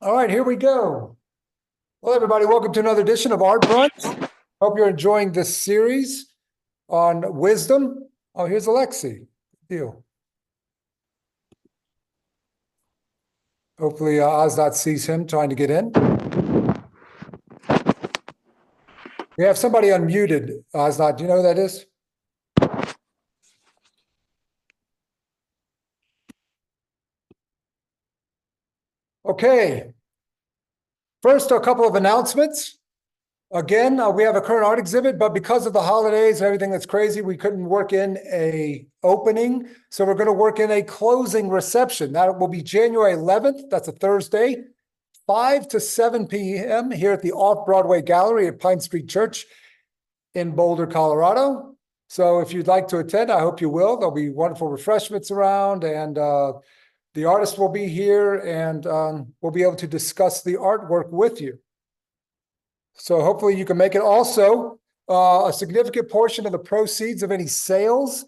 All right, here we go. Well, everybody, welcome to another edition of Art Brunch. Hope you're enjoying this series on wisdom. Oh, here's Alexi. Deal. Hopefully, Ozdot sees him trying to get in. We have somebody unmuted. Ozdot, do you know who that is? Okay. First, a couple of announcements. Again, we have a current art exhibit, but because of the holidays and everything that's crazy, we couldn't work in a opening. So we're going to work in a closing reception. That will be January 11th. That's a Thursday, 5 to 7 p.m. here at the Off-Broadway Gallery at Pine Street Church in Boulder, Colorado. So if you'd like to attend, I hope you will. There'll be wonderful refreshments around, and the artist will be here, and we'll be able to discuss the artwork with you. So hopefully you can make it. Also, a significant portion of the proceeds of any sales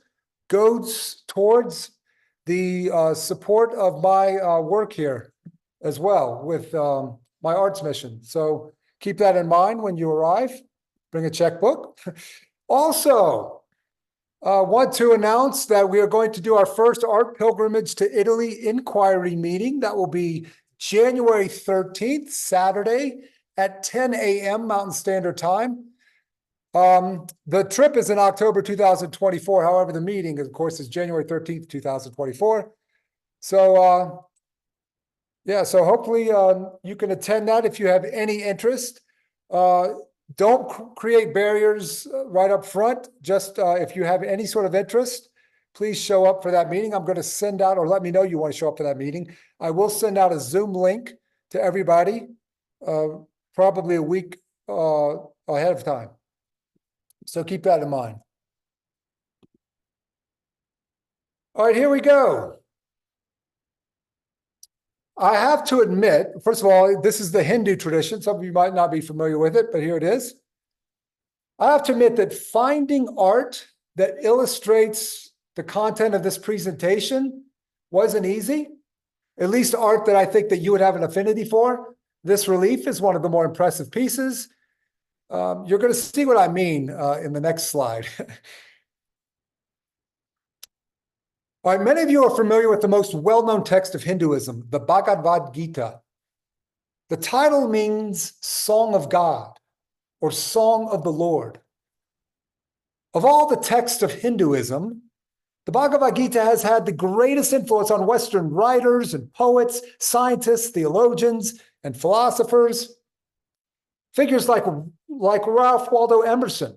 goes towards the support of my work here as well with my arts mission. So keep that in mind when you arrive. Bring a checkbook. Also, want to announce that we are going to do our first art pilgrimage to Italy inquiry meeting. That will be January 13th, Saturday, at 10 a.m. Mountain Standard Time. The trip is in October 2024. However, the meeting, of course, is January 13th, 2024. So, so hopefully you can attend that if you have any interest. Don't create barriers right up front. Just if you have any sort of interest, please show up for that meeting. I'm going to send out, or let me know you want to show up for that meeting. I will send out a Zoom link to everybody. Probably a week ahead of time. So keep that in mind. All right, here we go. I have to admit, first of all, this is the Hindu tradition. Some of you might not be familiar with it, but here it is. I have to admit that finding art that illustrates the content of this presentation wasn't easy. At least art that I think that you would have an affinity for. This relief is one of the more impressive pieces. You're going to see what I mean in the next slide. All right, many of you are familiar with the most well-known text of Hinduism, the Bhagavad Gita. The title means Song of God or Song of the Lord. Of all the texts of Hinduism, the Bhagavad Gita has had the greatest influence on Western writers and poets, scientists, theologians, and philosophers. Figures like Ralph Waldo Emerson,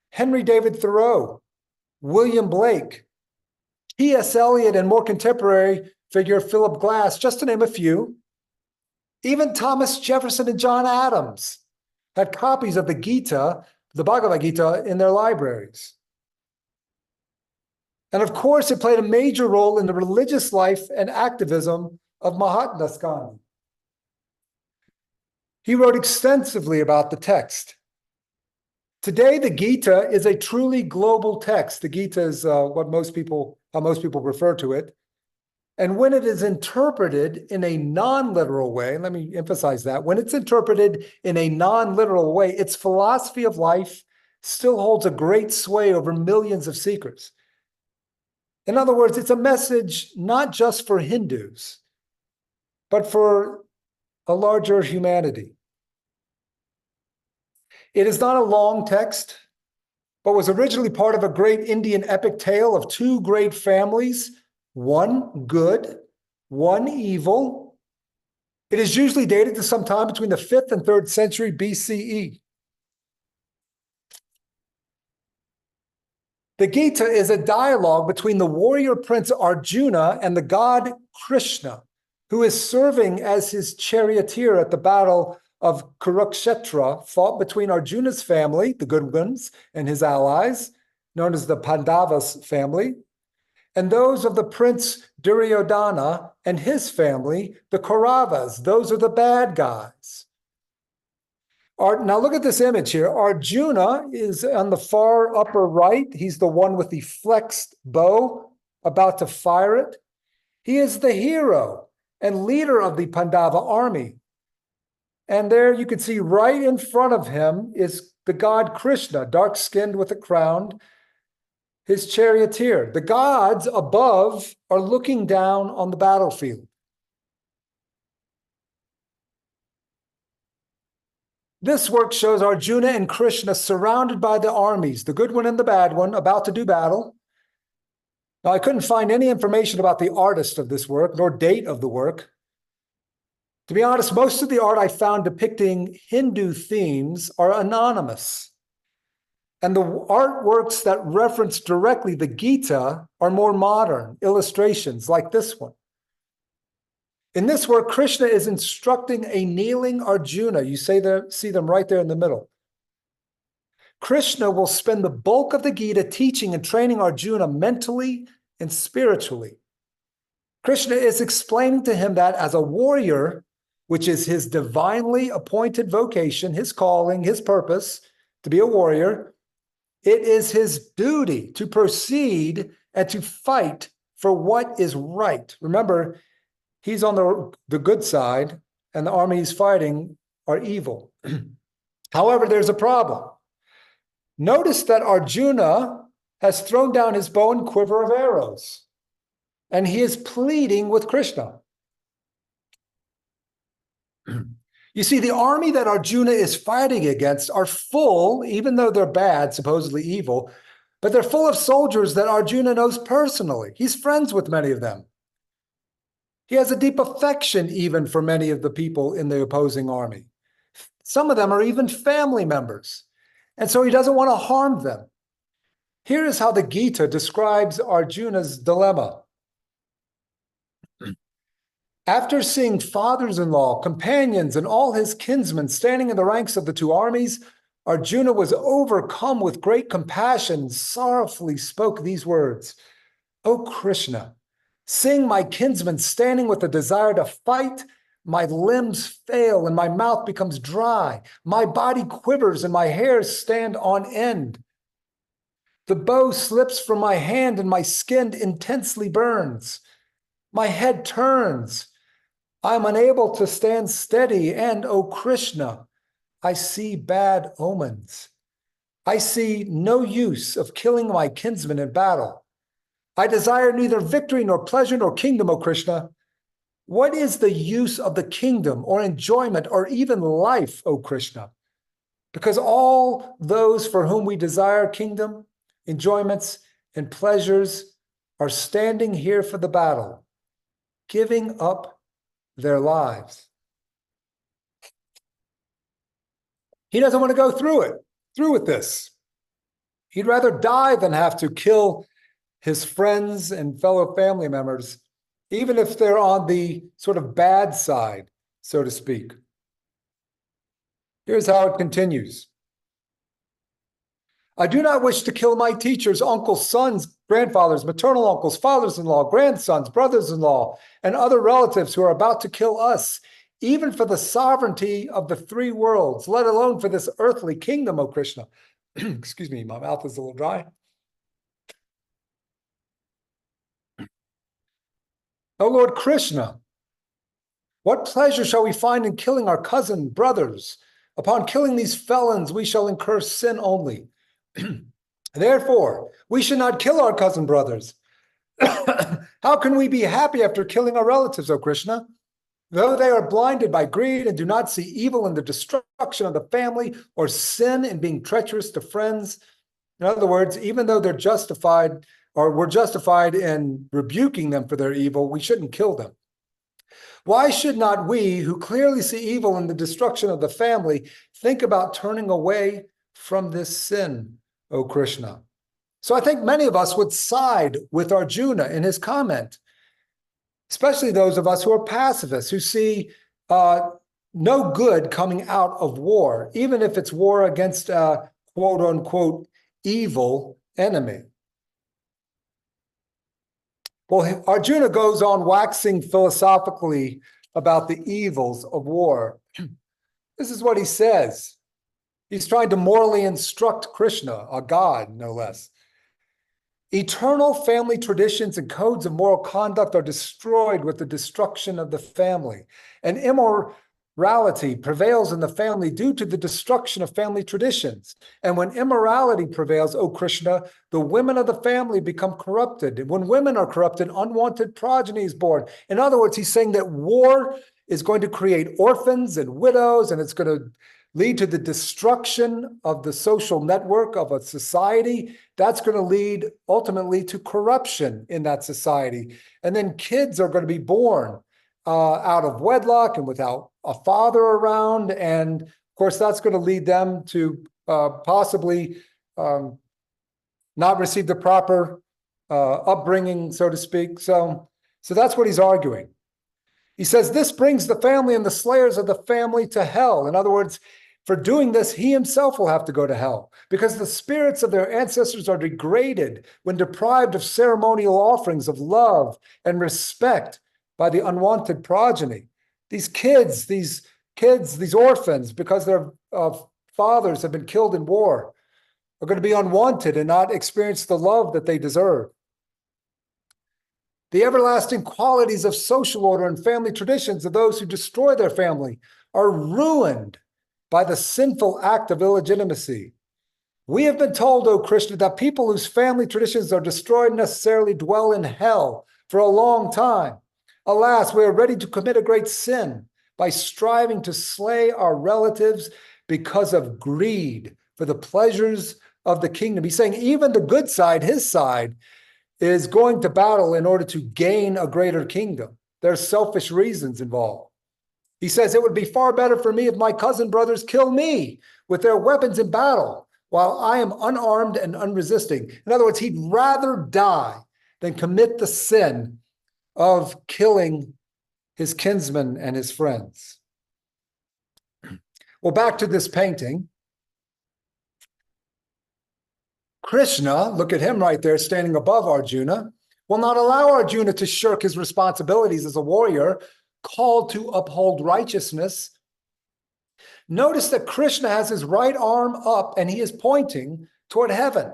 Henry David Thoreau, William Blake, T.S. Eliot, and more contemporary figure Philip Glass, just to name a few. Even Thomas Jefferson and John Adams had copies of the Gita, the Bhagavad Gita, in their libraries. And of course, it played a major role in the religious life and activism of Mahatma Gandhi. He wrote extensively about the text. Today, the Gita is a truly global text. The Gita is how most people refer to it. And when it is interpreted in a non-literal way, let me emphasize that, when it's interpreted in a non-literal way, its philosophy of life still holds a great sway over millions of seekers. In other words, it's a message not just for Hindus, but for a larger humanity. It is not a long text, but was originally part of a great Indian epic tale of two great families, one good, one evil. It is usually dated to sometime between the 5th and 3rd century BCE. The Gita is a dialogue between the warrior prince Arjuna and the god Krishna, who is serving as his charioteer at the battle of Kurukshetra, fought between Arjuna's family, the good ones, and his allies, known as the Pandavas family, and those of the prince Duryodhana and his family, the Kauravas. Those are the bad guys. Now look at this image here. Arjuna is on the far upper right. He's the one with the flexed bow, about to fire it. He is the hero and leader of the Pandava army. And there you can see right in front of him is the god Krishna, dark-skinned with a crown, his charioteer. The gods above are looking down on the battlefield. This work shows Arjuna and Krishna surrounded by the armies, the good one and the bad one, about to do battle. Now, I couldn't find any information about the artist of this work, nor date of the work. To be honest, most of the art I found depicting Hindu themes are anonymous. And the artworks that reference directly the Gita are more modern illustrations like this one. In this work, Krishna is instructing a kneeling Arjuna. You see them right there in the middle. Krishna will spend the bulk of the Gita teaching and training Arjuna mentally and spiritually. Krishna is explaining to him that as a warrior, which is his divinely appointed vocation, his calling, his purpose, to be a warrior, it is his duty to proceed and to fight for what is right. Remember, he's on the good side, and the army he's fighting are evil. However, there's a problem. Notice that Arjuna has thrown down his bow and quiver of arrows, and he is pleading with Krishna. You see, the army that Arjuna is fighting against are full, even though they're bad, supposedly evil, but they're full of soldiers that Arjuna knows personally. He's friends with many of them. He has a deep affection even for many of the people in the opposing army. Some of them are even family members, and so he doesn't want to harm them. Here is how the Gita describes Arjuna's dilemma. After seeing fathers-in-law, companions, and all his kinsmen standing in the ranks of the two armies, Arjuna was overcome with great compassion, and sorrowfully spoke these words, "O Krishna, seeing my kinsmen standing with a desire to fight, my limbs fail and my mouth becomes dry. My body quivers and my hairs stand on end. The bow slips from my hand and my skin intensely burns. My head turns. I'm unable to stand steady, and, O Krishna, I see bad omens. I see no use of killing my kinsmen in battle. I desire neither victory nor pleasure nor kingdom, O Krishna. What is the use of the kingdom or enjoyment or even life, O Krishna? Because all those for whom we desire kingdom, enjoyments, and pleasures are standing here for the battle, giving up their lives." He doesn't want to go through with this. He'd rather die than have to kill his friends and fellow family members, even if they're on the sort of bad side, so to speak. Here's how it continues. I do not wish to kill my teachers, uncles, sons, grandfathers, maternal uncles, fathers-in-law, grandsons, brothers-in-law, and other relatives who are about to kill us, even for the sovereignty of the three worlds, let alone for this earthly kingdom, O Krishna. Excuse me, my mouth is a little dry. O Lord Krishna, what pleasure shall we find in killing our cousin brothers? Upon killing these felons, we shall incur sin only. Therefore, we should not kill our cousin brothers. How can we be happy after killing our relatives, O Krishna? Though they are blinded by greed and do not see evil in the destruction of the family or sin in being treacherous to friends. In other words, even though they're justified or we're justified in rebuking them for their evil, we shouldn't kill them. Why should not we, who clearly see evil in the destruction of the family, think about turning away from this sin, O Krishna? So I think many of us would side with Arjuna in his comment, especially those of us who are pacifists, who see no good coming out of war, even if it's war against a quote-unquote evil enemy. Well, Arjuna goes on waxing philosophically about the evils of war. This is what he says. He's trying to morally instruct Krishna, a god, no less. Eternal family traditions and codes of moral conduct are destroyed with the destruction of the family. An immorality prevails in the family due to the destruction of family traditions. And when immorality prevails, O Krishna, the women of the family become corrupted. And when women are corrupted, unwanted progeny is born. In other words, he's saying that war is going to create orphans and widows, and it's going to lead to the destruction of the social network of a society. That's going to lead ultimately to corruption in that society. And then kids are going to be born out of wedlock and without a father around. And of course, that's going to lead them to possibly not receive the proper upbringing, so to speak. So that's what he's arguing. He says, this brings the family and the slayers of the family to hell. In other words, for doing this, he himself will have to go to hell because the spirits of their ancestors are degraded when deprived of ceremonial offerings of love and respect by the unwanted progeny. These kids, these orphans, because their fathers have been killed in war, are going to be unwanted and not experience the love that they deserve. The everlasting qualities of social order and family traditions of those who destroy their family are ruined by the sinful act of illegitimacy. We have been told, O Krishna, that people whose family traditions are destroyed necessarily dwell in hell for a long time. Alas, we are ready to commit a great sin by striving to slay our relatives because of greed for the pleasures of the kingdom. He's saying even the good side, his side, is going to battle in order to gain a greater kingdom. There's selfish reasons involved. He says, it would be far better for me if my cousin brothers kill me with their weapons in battle while I am unarmed and unresisting. In other words, he'd rather die than commit the sin of killing his kinsmen and his friends. Well, back to this painting. Krishna, look at him right there standing above Arjuna, will not allow Arjuna to shirk his responsibilities as a warrior called to uphold righteousness. Notice that Krishna has his right arm up and he is pointing toward heaven.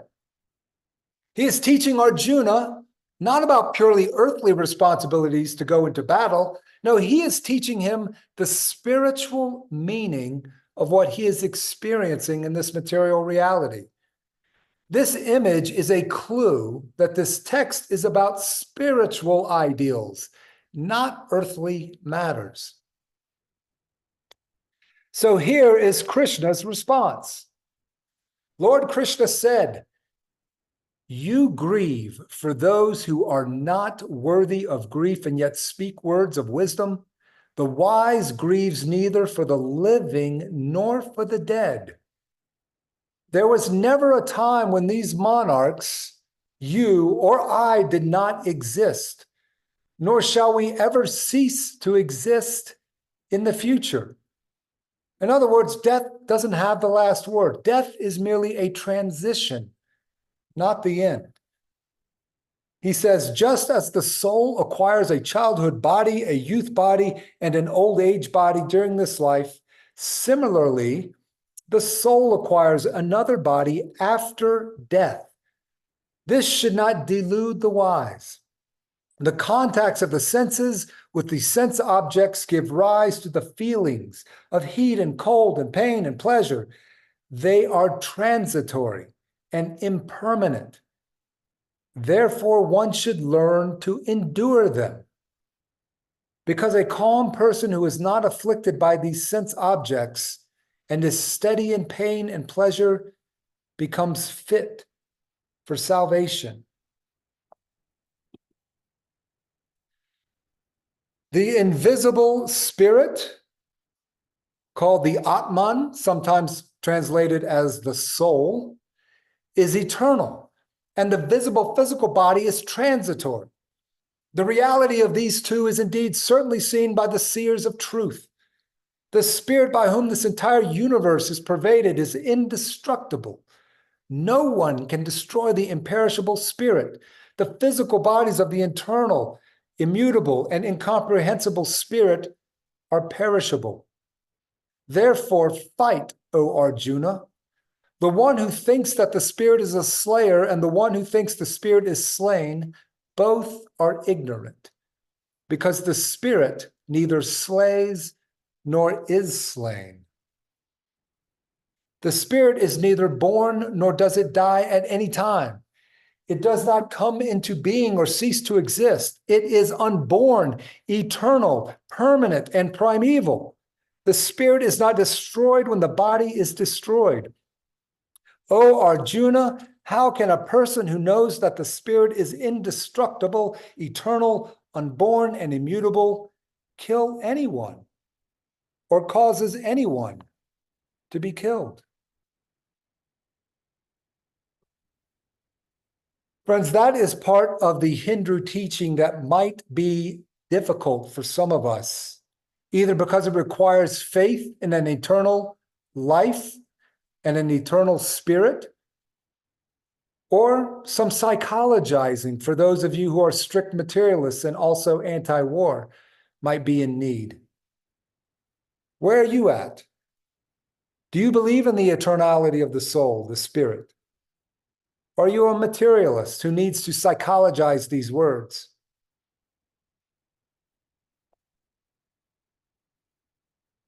He is teaching Arjuna not about purely earthly responsibilities to go into battle. No, he is teaching him the spiritual meaning of what he is experiencing in this material reality. This image is a clue that this text is about spiritual ideals, not earthly matters. So here is Krishna's response. Lord Krishna said, you grieve for those who are not worthy of grief and yet speak words of wisdom. The wise grieves neither for the living nor for the dead. There was never a time when these monarchs, you or I, did not exist, nor shall we ever cease to exist in the future. In other words, death doesn't have the last word. Death is merely a transition, not the end. He says, just as the soul acquires a childhood body, a youth body, and an old age body during this life, similarly, the soul acquires another body after death. This should not delude the wise. The contacts of the senses with the sense objects give rise to the feelings of heat and cold and pain and pleasure. They are transitory and impermanent. Therefore, one should learn to endure them. Because a calm person who is not afflicted by these sense objects and is steady in pain and pleasure becomes fit for salvation. The invisible spirit, called the Atman, sometimes translated as the soul, is eternal, and the visible physical body is transitory. The reality of these two is indeed certainly seen by the seers of truth. The spirit by whom this entire universe is pervaded is indestructible. No one can destroy the imperishable spirit. The physical bodies of the internal, immutable, and incomprehensible spirit are perishable. Therefore, fight, O Arjuna. The one who thinks that the spirit is a slayer and the one who thinks the spirit is slain, both are ignorant, because the spirit neither slays nor is slain. The spirit is neither born nor does it die at any time. It does not come into being or cease to exist. It is unborn, eternal, permanent, and primeval. The spirit is not destroyed when the body is destroyed. O Arjuna, how can a person who knows that the spirit is indestructible, eternal, unborn, and immutable kill anyone or causes anyone to be killed? Friends, that is part of the Hindu teaching that might be difficult for some of us, either because it requires faith in an eternal life and an eternal spirit, or some psychologizing for those of you who are strict materialists and also anti-war might be in need. Where are you at? Do you believe in the eternality of the soul, the spirit? Or are you a materialist who needs to psychologize these words?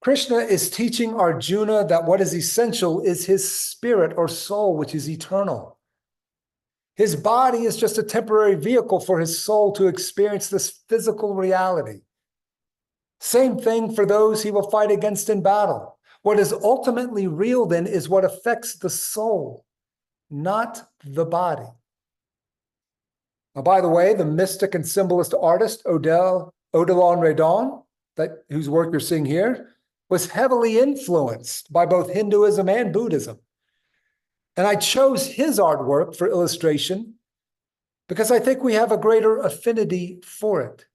Krishna is teaching Arjuna that what is essential is his spirit or soul, which is eternal. His body is just a temporary vehicle for his soul to experience this physical reality. Same thing for those he will fight against in battle. What is ultimately real then is what affects the soul, not the body. Now, by the way, the mystic and symbolist artist Odilon Redon, whose work you're seeing here, was heavily influenced by both Hinduism and Buddhism. And I chose his artwork for illustration because I think we have a greater affinity for it.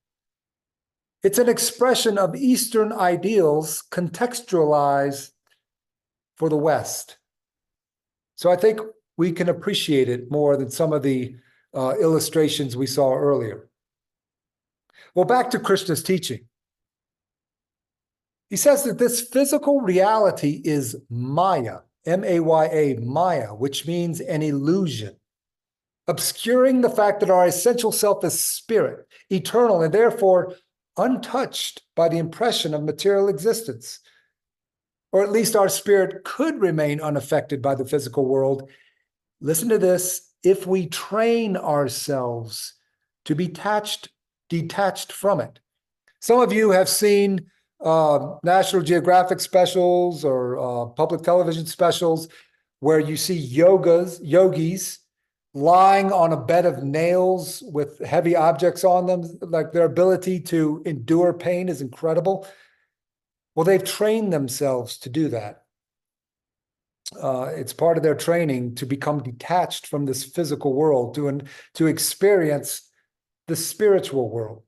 It's an expression of Eastern ideals contextualized for the West. So I think we can appreciate it more than some of the illustrations we saw earlier. Well, back to Krishna's teaching. He says that this physical reality is Maya, M-A-Y-A, Maya, which means an illusion, obscuring the fact that our essential self is spirit, eternal, and therefore untouched by the impression of material existence. Or at least our spirit could remain unaffected by the physical world. Listen to this, if we train ourselves to be detached from it. Some of you have seen National Geographic specials or public television specials where you see yogis lying on a bed of nails with heavy objects on them, like their ability to endure pain is incredible. Well, they've trained themselves to do that. It's part of their training to become detached from this physical world, to experience the spiritual world.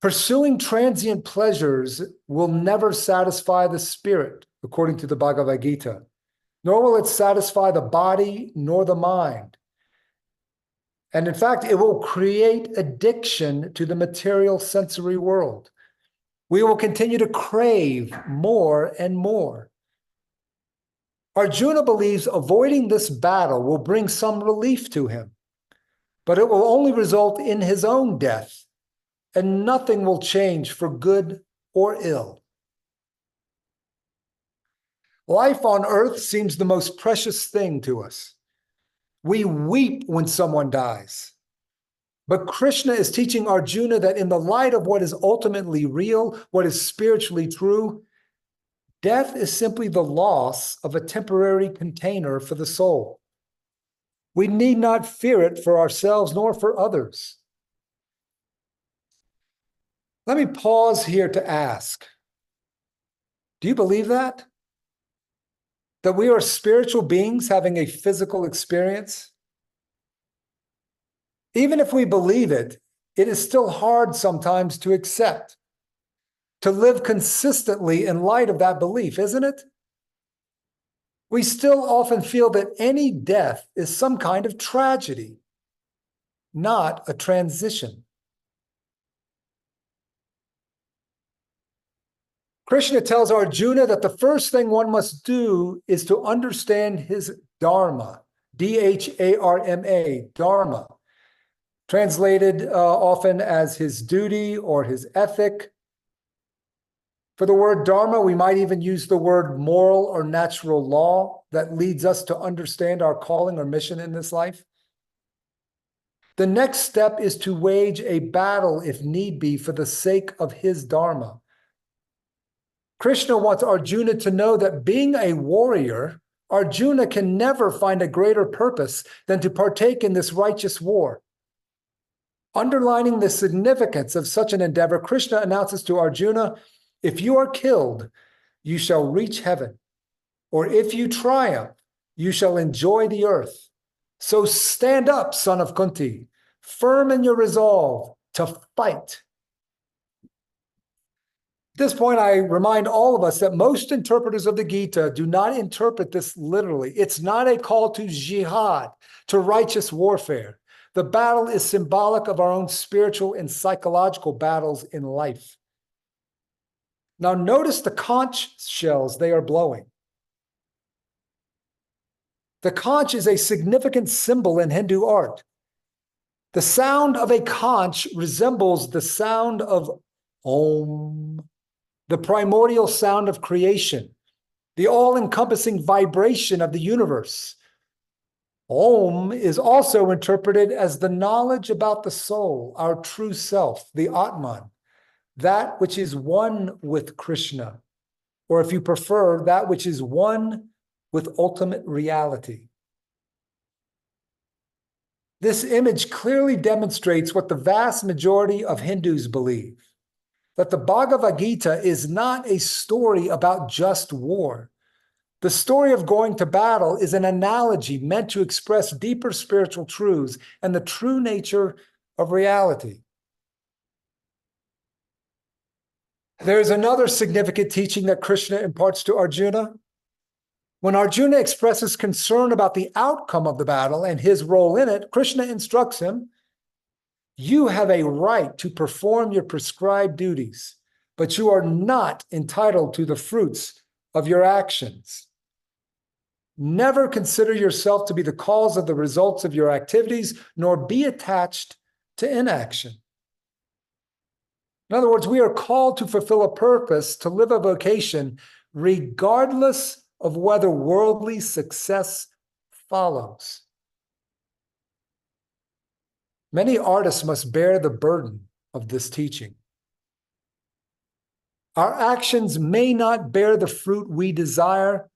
Pursuing transient pleasures will never satisfy the spirit, according to the Bhagavad Gita, nor will it satisfy the body nor the mind. And in fact, it will create addiction to the material sensory world. We will continue to crave more and more. Arjuna believes avoiding this battle will bring some relief to him, but it will only result in his own death, and nothing will change for good or ill. Life on earth seems the most precious thing to us. We weep when someone dies. But Krishna is teaching Arjuna that in the light of what is ultimately real, what is spiritually true, death is simply the loss of a temporary container for the soul. We need not fear it for ourselves nor for others. Let me pause here to ask, do you believe that? That we are spiritual beings having a physical experience? Even if we believe it, it is still hard sometimes to accept, to live consistently in light of that belief, isn't it? We still often feel that any death is some kind of tragedy, not a transition. Krishna tells Arjuna that the first thing one must do is to understand his dharma, D-H-A-R-M-A, dharma, translated often as his duty or his ethic. For the word dharma, we might even use the word moral or natural law that leads us to understand our calling or mission in this life. The next step is to wage a battle, if need be, for the sake of his dharma. Krishna wants Arjuna to know that being a warrior, Arjuna can never find a greater purpose than to partake in this righteous war. Underlining the significance of such an endeavor, Krishna announces to Arjuna, if you are killed, you shall reach heaven, or if you triumph, you shall enjoy the earth. So stand up, son of Kunti, firm in your resolve to fight. At this point, I remind all of us that most interpreters of the Gita do not interpret this literally. It's not a call to jihad, to righteous warfare. The battle is symbolic of our own spiritual and psychological battles in life. Now notice the conch shells they are blowing. The conch is a significant symbol in Hindu art. The sound of a conch resembles the sound of Om, the primordial sound of creation, the all-encompassing vibration of the universe. Om is also interpreted as the knowledge about the soul, our true self, the Atman, that which is one with Krishna, or if you prefer, that which is one with ultimate reality. This image clearly demonstrates what the vast majority of Hindus believe, that the Bhagavad Gita is not a story about just war. The story of going to battle is an analogy meant to express deeper spiritual truths and the true nature of reality. There's another significant teaching that Krishna imparts to Arjuna. When Arjuna expresses concern about the outcome of the battle and his role in it, Krishna instructs him, you have a right to perform your prescribed duties, but you are not entitled to the fruits of your actions. Never consider yourself to be the cause of the results of your activities, nor be attached to inaction. In other words, we are called to fulfill a purpose, to live a vocation, regardless of whether worldly success follows. Many artists must bear the burden of this teaching. Our actions may not bear the fruit we desire.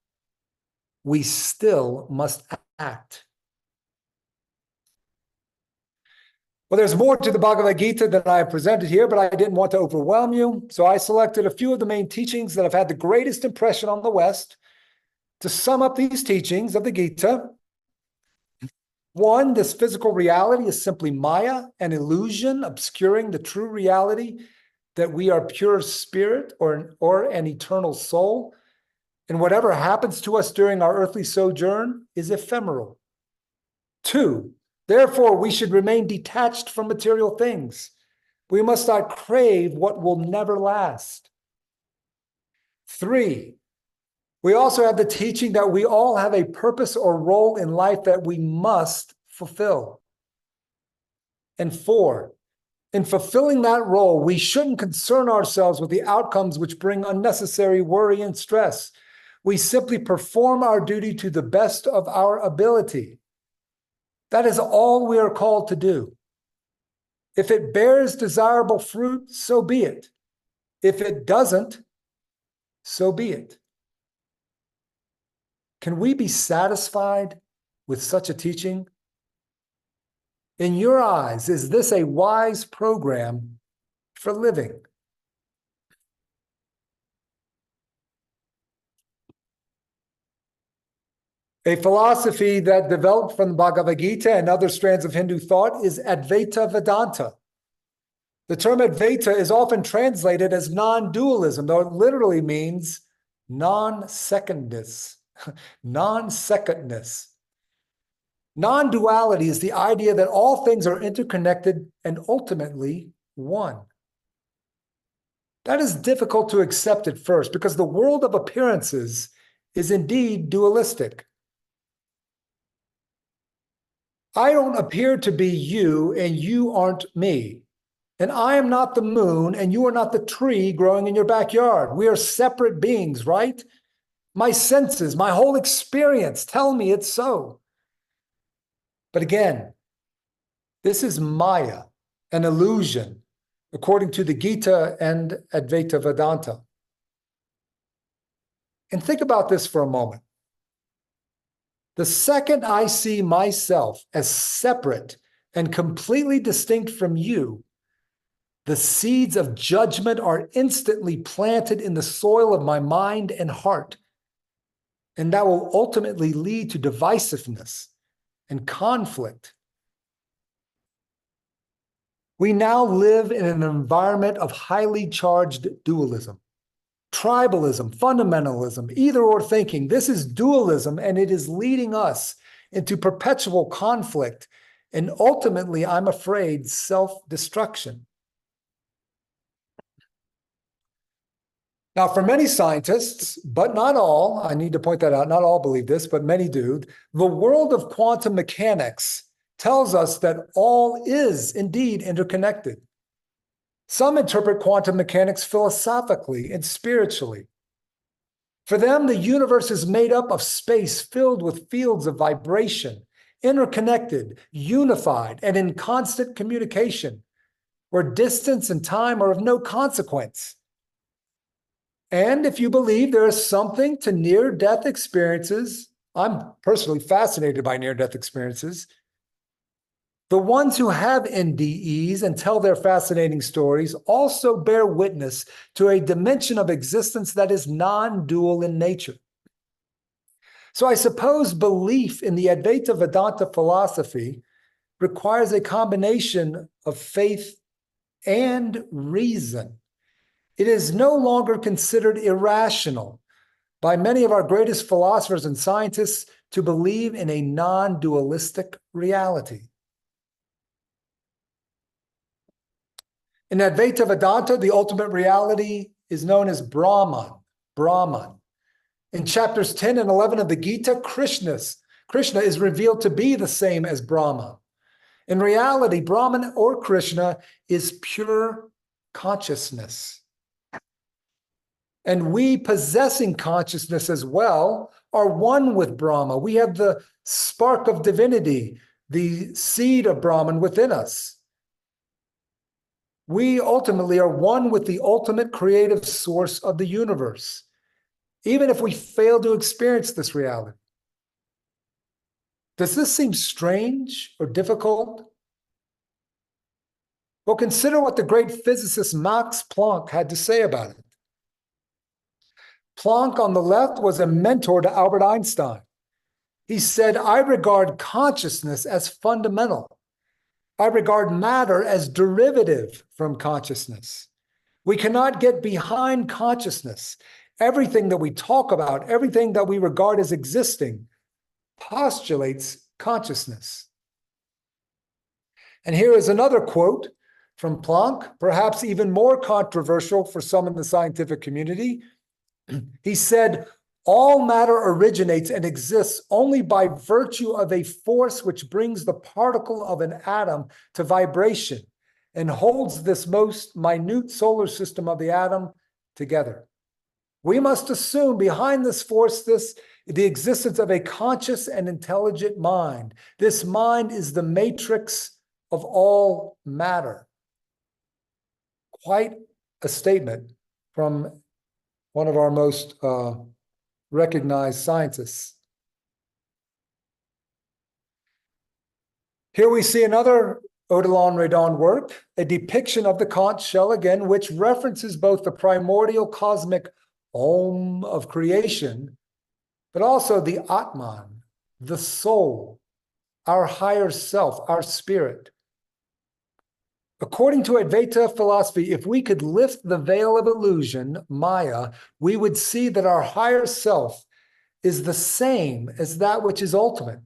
We still must act. Well, there's more to the Bhagavad Gita than I have presented here, but I didn't want to overwhelm you. So I selected a few of the main teachings that have had the greatest impression on the West. To sum up these teachings of the Gita, one, this physical reality is simply Maya, an illusion obscuring the true reality that we are pure spirit or an eternal soul. And whatever happens to us during our earthly sojourn is ephemeral. Two, therefore, we should remain detached from material things. We must not crave what will never last. Three, we also have the teaching that we all have a purpose or role in life that we must fulfill. And four, in fulfilling that role, we shouldn't concern ourselves with the outcomes which bring unnecessary worry and stress. We simply perform our duty to the best of our ability. That is all we are called to do. If it bears desirable fruit, so be it. If it doesn't, so be it. Can we be satisfied with such a teaching? In your eyes, is this a wise program for living? A philosophy that developed from the Bhagavad Gita and other strands of Hindu thought is Advaita Vedanta. The term Advaita is often translated as non-dualism, though it literally means non-secondness. Non-secondness. Non-duality is the idea that all things are interconnected and ultimately one. That is difficult to accept at first because the world of appearances is indeed dualistic. I don't appear to be you and you aren't me. And I am not the moon, and you are not the tree growing in your backyard. We are separate beings, right? My senses, my whole experience tell me it's so. But again, this is Maya, an illusion, according to the Gita and Advaita Vedanta. And think about this for a moment. The second I see myself as separate and completely distinct from you, the seeds of judgment are instantly planted in the soil of my mind and heart. And that will ultimately lead to divisiveness and conflict. We now live in an environment of highly charged dualism, tribalism, fundamentalism, either-or thinking. This is dualism, and it is leading us into perpetual conflict and ultimately, I'm afraid, self-destruction. Now, for many scientists, but not all, I need to point that out, not all believe this, but many do, the world of quantum mechanics tells us that all is indeed interconnected. Some interpret quantum mechanics philosophically and spiritually. For them, the universe is made up of space filled with fields of vibration, interconnected, unified, and in constant communication, where distance and time are of no consequence. And if you believe there is something to near-death experiences, I'm personally fascinated by near-death experiences, the ones who have NDEs and tell their fascinating stories also bear witness to a dimension of existence that is non-dual in nature. So I suppose belief in the Advaita Vedanta philosophy requires a combination of faith and reason. It is no longer considered irrational by many of our greatest philosophers and scientists to believe in a non-dualistic reality. In Advaita Vedanta, the ultimate reality is known as Brahman. Brahman. In chapters 10 and 11 of the Gita, Krishna is revealed to be the same as Brahma. In reality, Brahman or Krishna is pure consciousness. And we, possessing consciousness as well, are one with Brahma. We have the spark of divinity, the seed of Brahman within us. We ultimately are one with the ultimate creative source of the universe, even if we fail to experience this reality. Does this seem strange or difficult? Well, consider what the great physicist Max Planck had to say about it. Planck on the left was a mentor to Albert Einstein. He said, I regard consciousness as fundamental. I regard matter as derivative from consciousness. We cannot get behind consciousness. Everything that we talk about, everything that we regard as existing, postulates consciousness. And here is another quote from Planck, perhaps even more controversial for some in the scientific community. He said, all matter originates and exists only by virtue of a force which brings the particle of an atom to vibration and holds this most minute solar system of the atom together. We must assume behind this force the existence of a conscious and intelligent mind. This mind is the matrix of all matter. Quite a statement from one of our most recognized scientists. Here we see another Odilon Redon work, a depiction of the conch shell again, which references both the primordial cosmic Om of creation, but also the Atman, the soul, our higher self, our spirit. According to Advaita philosophy, if we could lift the veil of illusion, Maya, we would see that our higher self is the same as that which is ultimate.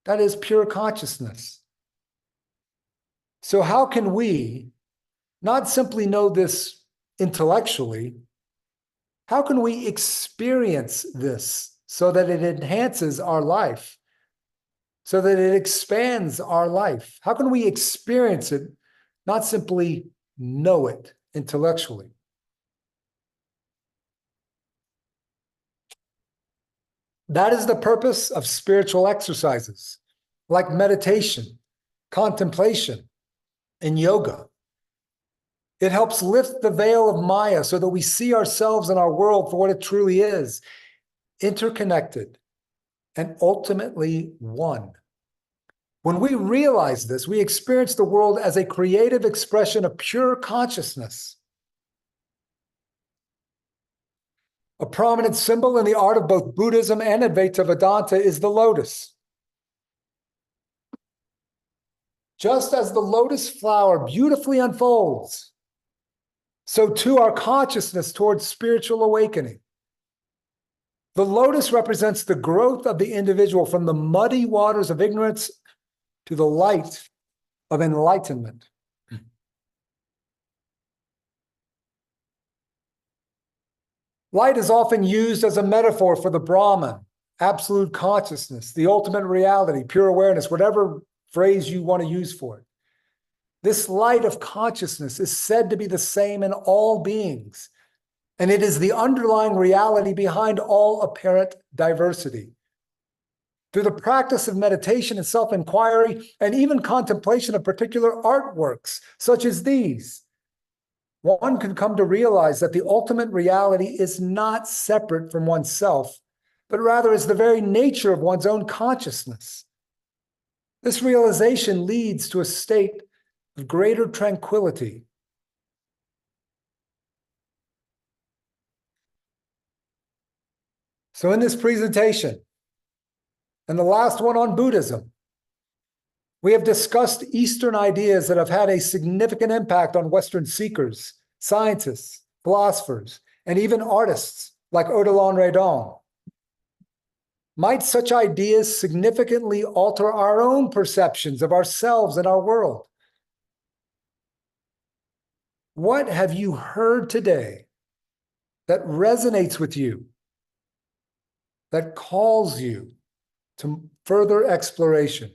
That is pure consciousness. So how can we not simply know this intellectually, how can we experience this so that it enhances our life, so that it expands our life? How can we experience it not simply know it intellectually. That is the purpose of spiritual exercises like meditation, contemplation, and yoga. It helps lift the veil of Maya so that we see ourselves and our world for what it truly is, interconnected and ultimately one. When we realize this, we experience the world as a creative expression of pure consciousness. A prominent symbol in the art of both Buddhism and Advaita Vedanta is the lotus. Just as the lotus flower beautifully unfolds, so too our consciousness towards spiritual awakening. The lotus represents the growth of the individual from the muddy waters of ignorance to the light of enlightenment. Light is often used as a metaphor for the Brahman, absolute consciousness, the ultimate reality, pure awareness, whatever phrase you want to use for it. This light of consciousness is said to be the same in all beings, and it is the underlying reality behind all apparent diversity. Through the practice of meditation and self-inquiry, and even contemplation of particular artworks, such as these, one can come to realize that the ultimate reality is not separate from oneself, but rather is the very nature of one's own consciousness. This realization leads to a state of greater tranquility. So in this presentation, and the last one on Buddhism, we have discussed Eastern ideas that have had a significant impact on Western seekers, scientists, philosophers, and even artists like Odilon Redon. Might such ideas significantly alter our own perceptions of ourselves and our world? What have you heard today that resonates with you, that calls you to further exploration?